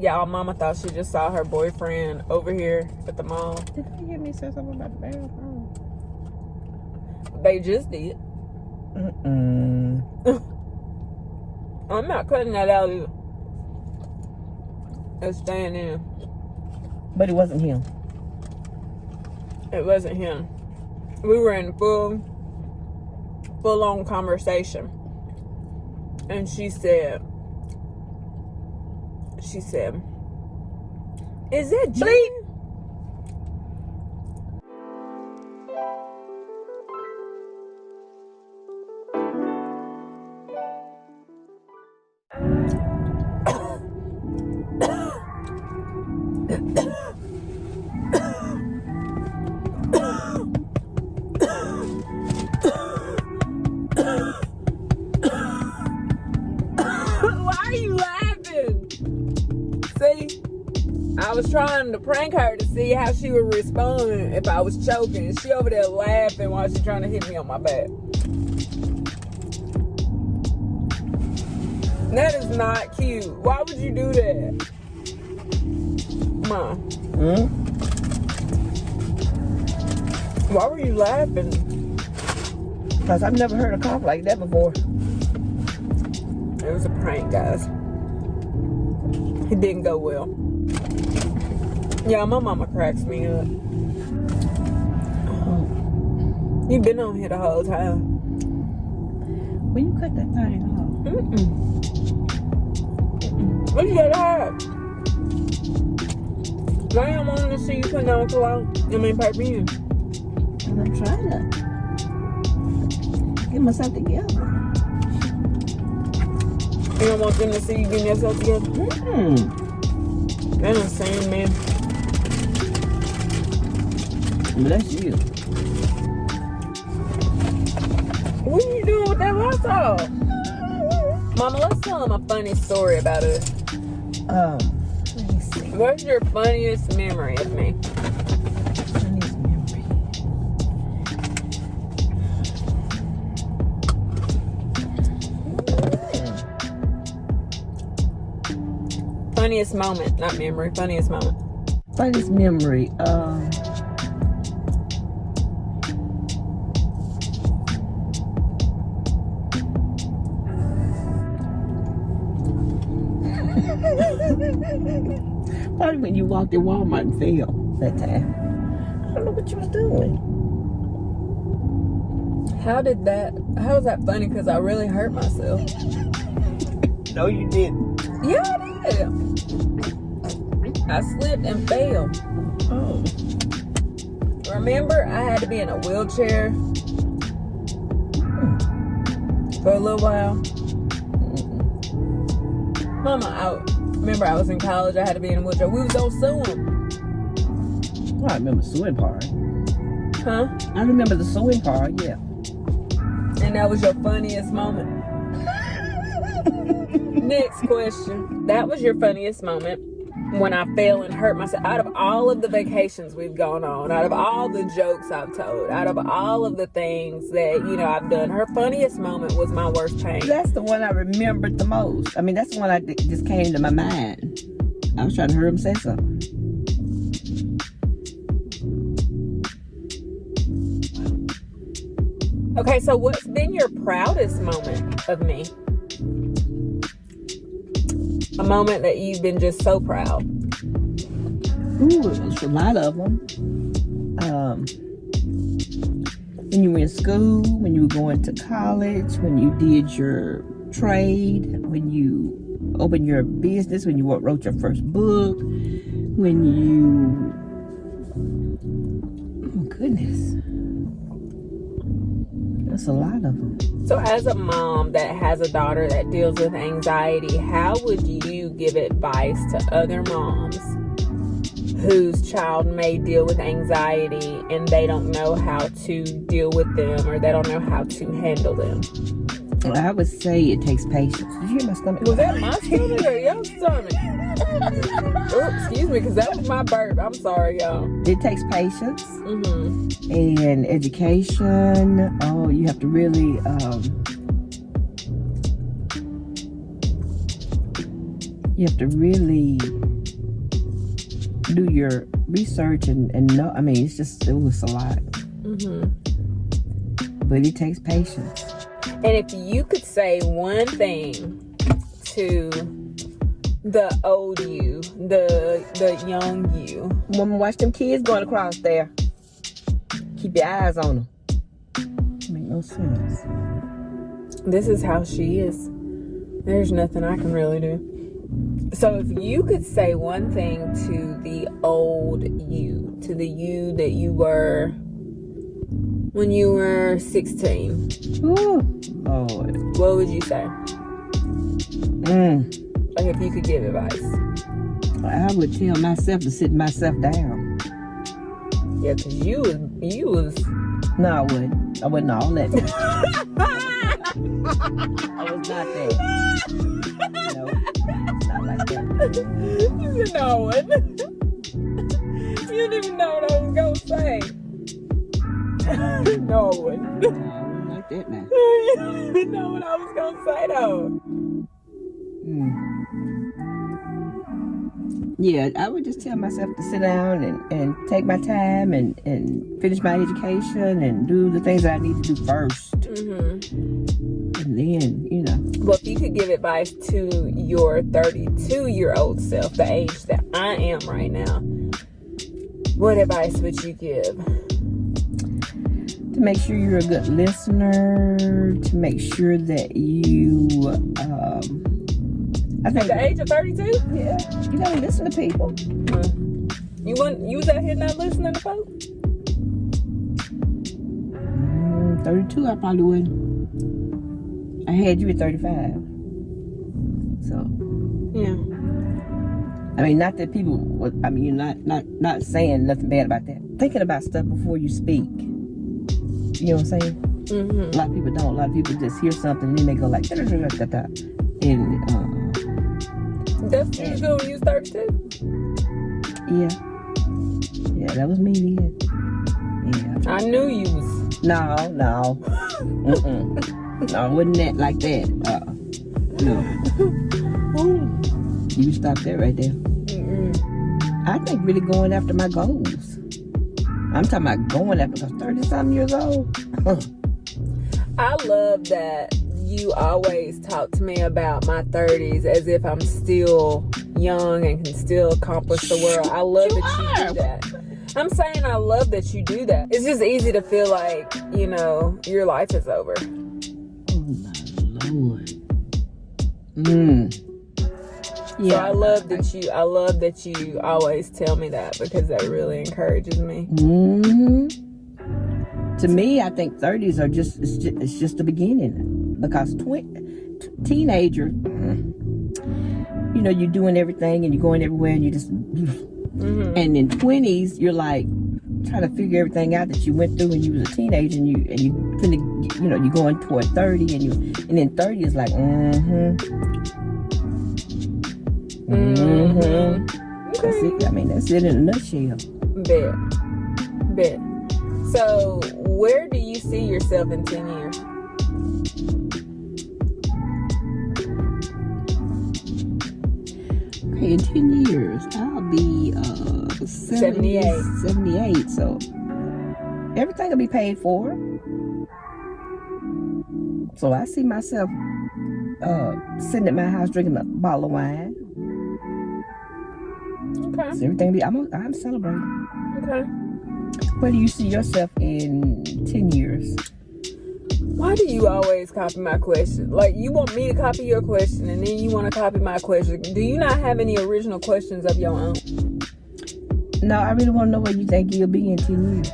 Y'all, mama thought she just saw her boyfriend over here at the mall. Did you hear me say something about the bathroom? They just did. I'm not cutting that out either. It's staying in. But it wasn't him. It wasn't him. We were in full-on conversation. And she said, is that Bleep? Why are you laughing? See? I was trying to prank her to see how she would respond if I was choking. She over there laughing while she's trying to hit me on my back. That is not cute. Why would you do that? Mom. Why were you laughing? Because I've never heard a cough like that before. It was a prank, guys. It didn't go well. Yeah, my mama cracks me up. You've been on here the whole time. When you cut that thing off? What you gotta have? I am wanting to see you putting on cologne. Perfume. And I'm trying to get myself together. You don't want them to see you getting yourself together? That insane, man. Bless you. What are you doing with that lasso? Mama, let's tell them a funny story about us. Let me see. What's your funniest memory of me? Funniest memory. Funniest moment, not memory. Funniest moment. Funniest memory. Probably when you walked in Walmart and fell that time. I don't know what you was doing. How was that funny? Because I really hurt myself. No, you didn't. Yeah, I did. I slipped and fell. Oh. Remember, I had to be in a wheelchair for a little while. Mama, remember I was in college. I had to be in a wheelchair. We was on sewing. Well, I remember the sewing part. Huh? I remember the sewing part, yeah. And that was your funniest moment. Next question. That was your funniest moment when I fell and hurt myself. Out of all of the vacations we've gone on, out of all the jokes I've told, out of all of the things that, I've done, her funniest moment was my worst pain. That's the one I remembered the most. I mean, that's the one that just came to my mind. I was trying to hear him say something. Okay, so what's been your proudest moment of me? A moment that you've been just so proud. Ooh, there's a lot of them. When you were in school, when you were going to college, when you did your trade, when you opened your business, when you wrote your first book, when you... Oh, goodness. That's a lot of them. So as a mom that has a daughter that deals with anxiety, how would you give advice to other moms whose child may deal with anxiety and they don't know how to deal with them or they don't know how to handle them? Well, I would say it takes patience. Did you hear my stomach? Was that my stomach or your stomach? Oh, excuse me, because that was my burp. I'm sorry, y'all. It takes patience Mm-hmm. and education. Oh, you have to really You have to really do your research and know. I mean, it was a lot. But it takes patience. And if you could say one thing to the old you, the young you. Woman, watch them kids going across there. Keep your eyes on them. Make no sense. This is how she is. There's nothing I can really do. So if you could say one thing to the old you, to the you that you were when you were 16. Ooh, Lord. What would you say? Like if you could give advice. I would tell myself to sit myself down. Yeah, because you was. No, I wouldn't. I wasn't all that. I was not that. No, it's not like that. You said no, I wouldn't. You didn't even know what I was going to say. No, I wouldn't. No, I wasn't like that now. You didn't know what I was going to say, though. Yeah, I would just tell myself to sit down and take my time and finish my education and do the things that I need to do first. And then, Well, if you could give advice to your 32-year-old self, the age that I am right now, what advice would you give? To make sure you're a good listener, to make sure that you, I think At the age of 32? Yeah, you gotta listen to people. You was out here not listening to folks? 32, I probably wouldn't. I had you at 35. So. Yeah. I mean, not that people, you're not saying nothing bad about that. Thinking about stuff before you speak. You know what I'm saying? A lot of people don't. A lot of people just hear something and then they go like, da da da da da. And, that's what you do when you was 32? Yeah. Yeah, that was me then. Yeah. I knew you was. No. No, it wasn't that like that. No. You stop that right there. I think really going after my goals. I'm talking about going after, because 30-something years old. I love that you always talk to me about my 30s as if I'm still young and can still accomplish the world. I love that you do that. I'm saying I love that you do that. It's just easy to feel like, your life is over. Oh my Lord. Yeah. So I love that you always tell me that, because that really encourages me. To me, I think 30s are it's just the beginning, because teenager, you're doing everything and you're going everywhere and you just, and in 20s you're like trying to figure everything out that you went through when you was a teenager, and you're going toward 30, and then 30 is like, Okay. That's it. That's it in a nutshell. Bet. So, where do you see yourself in 10 years? Okay, in 10 years, I'll be 78. So, everything will be paid for. So, I see myself sitting at my house drinking a bottle of wine. Okay. So everything I'm celebrating. Okay. Where do you see yourself in 10 years? Why do you always copy my question? Like, you want me to copy your question and then you want to copy my question. Do you not have any original questions of your own? No, I really want to know where you think you'll be in 10 years.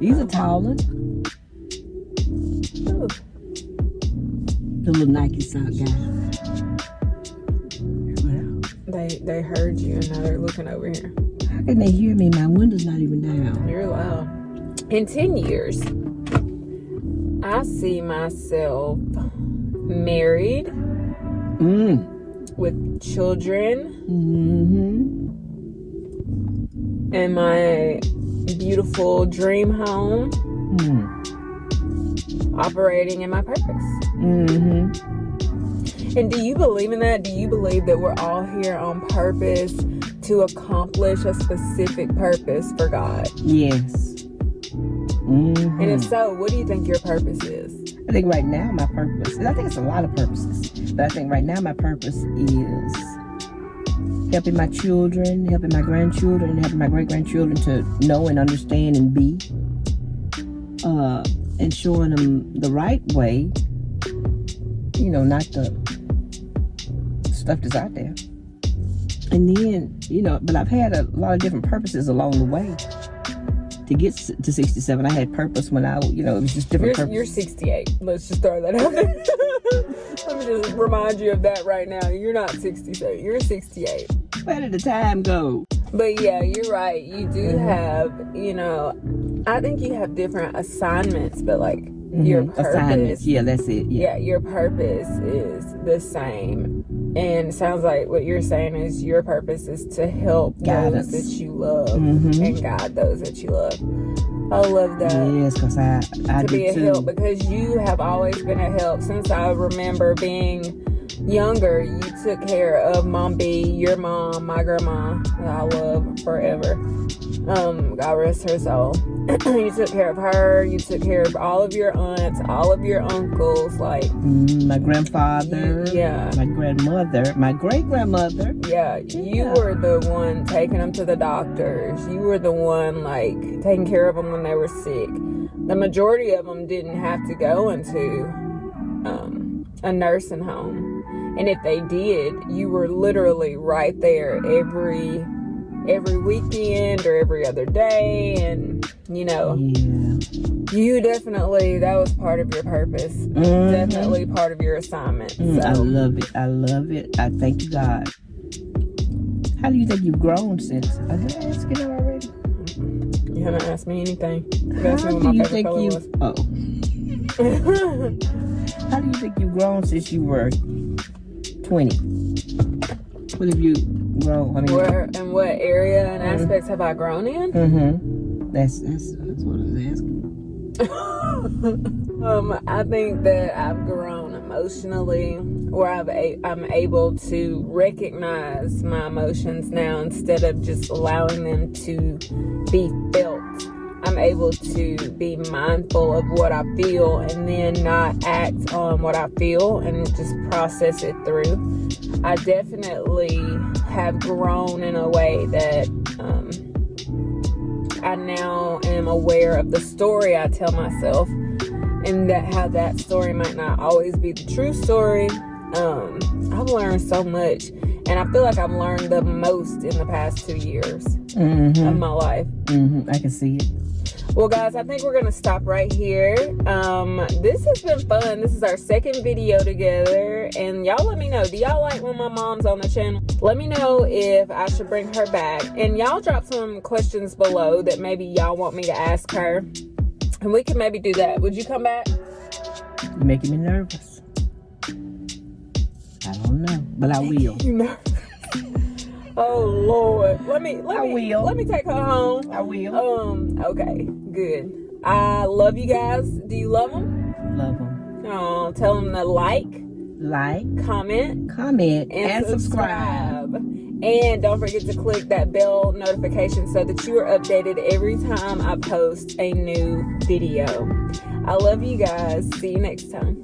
He's a taller. Ooh. The little Nike sock guy. They heard you and now they're looking over here. How can they hear me? My window's not even down. You're loud. In 10 years, I see myself married with children and my beautiful dream home, operating in my purpose. And do you believe in that? Do you believe that we're all here on purpose to accomplish a specific purpose for God? Yes. Mm-hmm. And if so, what do you think your purpose is? I think right now my purpose, and I think it's a lot of purposes, but I think right now my purpose is helping my children, helping my grandchildren, helping my great-grandchildren to know and understand and be, and showing them the right way, not the stuff that's out there. And then, but I've had a lot of different purposes along the way. To get to 67, I had purpose when it was just different purposes. You're 68. Let's just throw that out there. Let me just remind you of that right now. You're not 67. You're 68. Where did the time go? But yeah, you're right. You do have, I think you have different assignments, but like your purpose. Assignments. Yeah, that's it. Yeah, your purpose is the same. And it sounds like what you're saying is your purpose is to help those that you love and guide those that you love. I love that. Yes, because I to do be a too. help, because you have always been a help. Since I remember being younger, you took care of Mom B, your mom, my grandma, that I love forever. God rest her soul. You took care of her. You took care of all of your aunts, all of your uncles, like my grandfather, my grandmother, my great-grandmother. Yeah, you were the one taking them to the doctors. You were the one like taking care of them when they were sick. The majority of them didn't have to go into a nursing home, and if they did, you were literally right there every weekend or every other day. And you definitely, that was part of your purpose. Definitely part of your assignment. So. I love it. I thank you, God. How do you think you've grown since? Did I ask you that already? You haven't asked me anything. How do you think you've How do you think you've grown since you were 20? What have you grown? Where and what area and aspects have I grown in? That's what I was asking. I think that I've grown emotionally, where I'm able to recognize my emotions now instead of just allowing them to be felt. I'm able to be mindful of what I feel and then not act on what I feel and just process it through. I definitely have grown in a way that I now am aware of the story I tell myself, and that how that story might not always be the true story. I've learned so much, and I feel like I've learned the most in the past 2 years of my life. I can see it. Well, guys, I think we're going to stop right here. This has been fun. This is our second video together. And y'all let me know, do y'all like when my mom's on the channel? Let me know if I should bring her back. And y'all drop some questions below that maybe y'all want me to ask her. And we can maybe do that. Would you come back? You're making me nervous. I don't know, but I will. You nervous? Oh Lord, let me take her home. I will. Okay, good. I love you guys. Do you love them? Love them. Oh, tell them to like, comment, and subscribe. And don't forget to click that bell notification so that you are updated every time I post a new video. I love you guys. See you next time.